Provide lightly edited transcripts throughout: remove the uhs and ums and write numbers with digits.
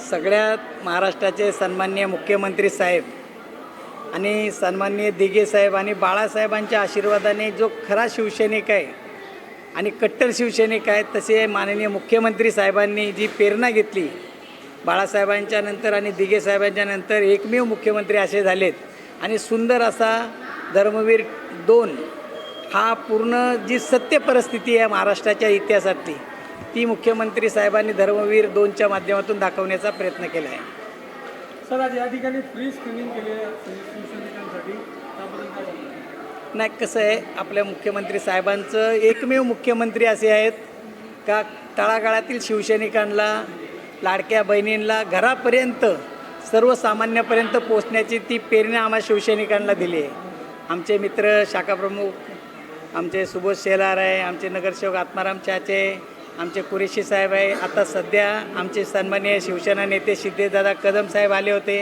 सगळ्यात महाराष्ट्राचे सन्माननीय मुख्यमंत्री साहेब आणि सन्माननीय दिघे साहेब आणि बाळासाहेबांच्या आशीर्वादाने जो खरा शिवसैनिक आहे आणि कट्टर शिवसैनिक आहे, तसे माननीय मुख्यमंत्री साहेबांनी जी प्रेरणा घेतली, बाळासाहेबांच्या नंतर आणि दिघे साहेबांच्या नंतर एकमेव मुख्यमंत्री असे झालेत आणि सुंदर असा धर्मवीर 2 हा पूर्ण जी सत्य परिस्थिती आहे महाराष्ट्राच्या इतिहासातली, ती मुख्यमंत्री साहेबांनी धर्मवीर 2च्या माध्यमातून दाखवण्याचा प्रयत्न केला आहे. सर, आज या ठिकाणी फ्री स्क्रीनिंग केली आहे शिवसैनिकांसाठी, त्याबद्दल काय सांगता? नाही, कसं आहे, आपल्या मुख्यमंत्री साहेबांचं एकमेव मुख्यमंत्री असे आहेत का तळागाळातील शिवसैनिकांना, लाडक्या बहिणींना घरापर्यंत सर्वसामान्यापर्यंत पोचण्याची ती प्रेरणा आम्हा शिवसैनिकांना दिली आहे. आमचे मित्र शाखाप्रमुख आमचे सुबोध शेलार आहे, आमचे नगरसेवक आत्माराम चाचे, आमचे कुरेशी साहेब आहे, आता सध्या आमचे सन्माननीय शिवसेना नेते सिद्धेशदादा कदम साहेब आले होते,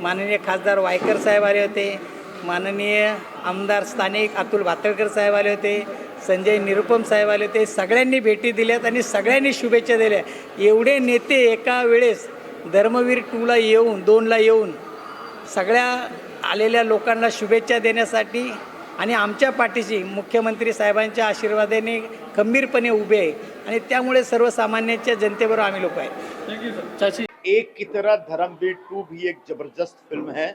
माननीय खासदार वायकर साहेब आले होते, माननीय आमदार स्थानिक अतुल भातळकर साहेब आले होते, संजय निरुपम साहेब आले होते. सगळ्यांनी भेटी दिल्यात आणि सगळ्यांनी शुभेच्छा दिल्या. एवढे नेते एका वेळेस धर्मवीर 2ला येऊन 2ला येऊन सगळ्या आलेल्या लोकांना शुभेच्छा देण्यासाठी आणि आमच्या पाठीशी मुख्यमंत्री साहेबांच्या आशीर्वादाने खंबीरपणे उभे आहे आणि त्यामुळे सर्वसामान्यांच्या जनतेबरोबर आम्ही लोक आहेत. Thank you sir. चाची, एक की तरह धर्मवीर 2 भी एक जबरदस्त फिल्म है.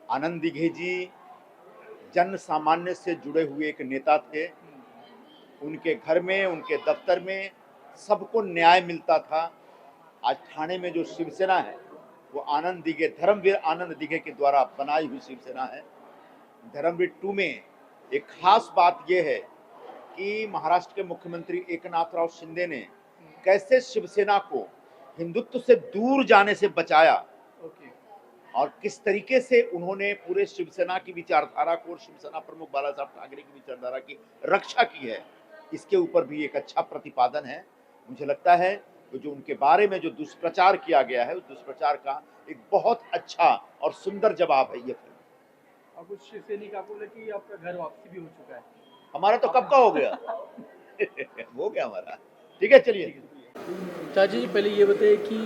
आनंद दिघे जी जन सामान्य से जुड़े हुए एक नेता थे. उनके घर में, उनके दफ्तर में सबको न्याय मिलता था. आज ठाणे में जो शिवसेना है वो आनंद दिघे, धर्मवीर आनंद दिघे के द्वारा बनाई हुई शिवसेना है. धर्मवीर 2 में एक खास बात यह है कि महाराष्ट्र के मुख्यमंत्री एकनाथराव शिंदे ने कैसे शिवसेना को हिंदुत्व से दूर जाने से बचाया और किस तरीके से उन्होंने पूरे शिवसेना की विचारधारा को और शिवसेना प्रमुख बाला साहब ठाकरे की विचारधारा की रक्षा की है, इसके ऊपर भी एक अच्छा प्रतिपादन है. मुझे लगता है कि जो उनके बारे में जो दुष्प्रचार किया गया है, उस दुष्प्रचार का एक बहुत अच्छा और सुंदर जवाब है ये फिल्म. और कुछ शिवसैनिक आपको बोले कि आपका घर वापसी भी हो चुका है. हमारा तो कब का हो गया हो गया हमारा. ठीक है, चलिए. चाची जी, पहले ये बताइए कि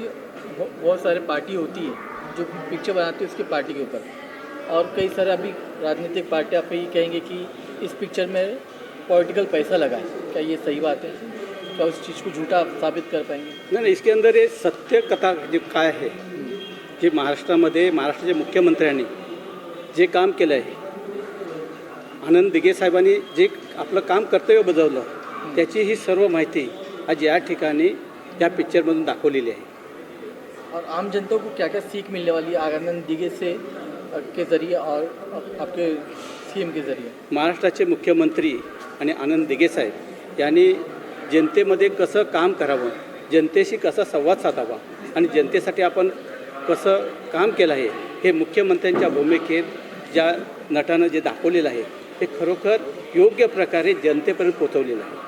बहुत सारे पार्टी होती है जो पिक्चर बनाती है उसके पार्टी के ऊपर, और कई सारे अभी राजनीतिक पार्टियाँ आप ये कहेंगे कि इस पिक्चर में पॉलिटिकल पैसा लगा है. क्या ये सही बात है? क्या उस चीज़ को झूठा आप साबित कर पाएंगे? नाही, इसके अंदर हे सत्य कथा जे काय आहे, जे महाराष्ट्रामध्ये महाराष्ट्राच्या मुख्यमंत्र्यांनी जे काम केलं आहे, आनंद दिघे साहेबांनी जे आपलं काम कर्तव्य बजावलं, त्याची ही सर्व माहिती आज या ठिकाणी या पिक्चरमधून दाखवलेली आहे. और आम जनता को क्या क्या सीख मिलने वाली है आनंद दिघे से के ज़रिए और आपके सीएम के ज़रिए? महाराष्ट्राचे मुख्यमंत्री आणि आनंद दिघे साहेब यांनी जनतेमध्ये कसं काम करावं, जनतेशी कसा संवाद साधावा आणि जनतेसाठी आपण कसं काम केलं आहे, हे मुख्यमंत्र्यांच्या भूमिकेत ज्या नटानं जे दाखवलेलं आहे ते खरोखर योग्य प्रकारे जनतेपर्यंत पोहोचवलेलं आहे.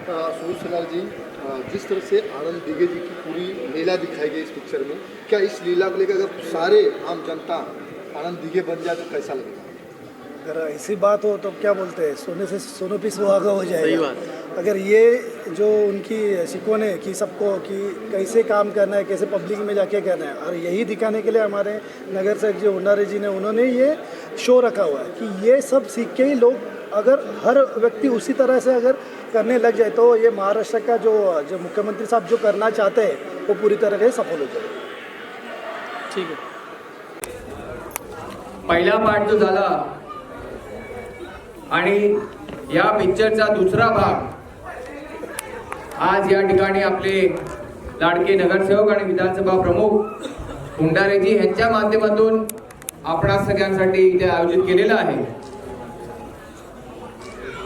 सुबोध शेलार जी, जिस तरह से आनंद दिघे जी की पूरी लीला दिखाई गई इस पिक्चर में, क्या इस लीला को लेकर अगर सारे आम जनता आनंद दिघे बन जाए तो कैसा लगेगा? अगर ऐसी बात हो तो क्या बोलते हैं, सोने से सोनो पे सुहागा हो जाएगा. सही बात. अगर ये जो उनकी शिकवण है कि सबको कि कैसे काम करना है, कैसे पब्लिक में जाके करना है, और यही दिखाने के लिए हमारे नगर सेवक जी भंडारे जी ने उन्होंने ये शो रखा हुआ है कि ये सब सीख के ही लोग, अगर हर व्यक्ति उसी तरह से अगर करने लग जाए तो ये महाराष्ट्र का जो मुख्यमंत्री साहब जो करना चाहते हैं वो पूरी तरह से सफल हो जाए. ठीक है. पहिला पार्ट जो झाला आणि या पिक्चरचा दुसरा भाग आज या ठिकाणी आपले लाडके नगरसेवक आणि विधानसभा प्रमुख भंडारेजी यांच्या माध्यमातून आपणा सगळ्यांसाठी इथे आयोजित केलेला आहे.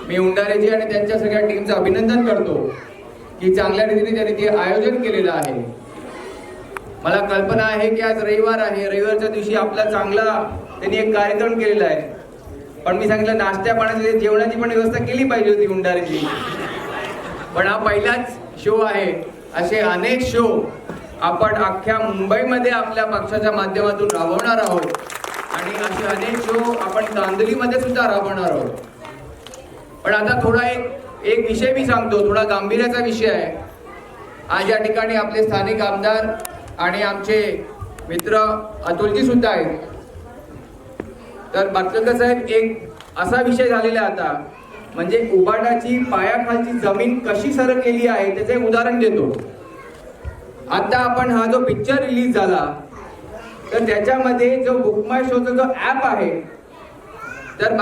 मी भंडारेजी आणि त्यांच्या सगळ्या टीमचं अभिनंदन करतो की चांगल्या रीतीने त्यांनी ते आयोजन केलेलं आहे. मला कल्पना आहे की आज रविवार आहे, रविवारच्या दिवशी आपला चांगला त्यांनी एक कार्यक्रम केलेला आहे, पण मी सांगितलं नाश्त्या पाण्याची जेवणाची पण व्यवस्था केली पाहिजे होती भंडारेजी. पण हा पहिलाच शो आहे. असे अनेक शो आपण अख्ख्या मुंबईमध्ये आपल्या पक्षाच्या माध्यमातून राबवणार आहोत आणि असे अनेक शो आपण कांदलीमध्ये सुद्धा राबवणार आहोत. पण आता थोडा एक विषय मी सांगतो, थोडा गांभीर्याचा विषय आहे. आज या ठिकाणी आपले स्थानिक आमदार आणि आमचे मित्र अतुलजी सुद्धा आहेत. तर बातलकर साहेब, एक असा विषय झालेला आहे आता, म्हणजे उबाटाची पायाखालची जमीन कशी सरकलेली आहे त्याचे एक उदाहरण देतो. आता आपण हा जो पिक्चर रिलीज झाला तर त्याच्यामध्ये जो बुक माय शोचा जो ॲप आहे तर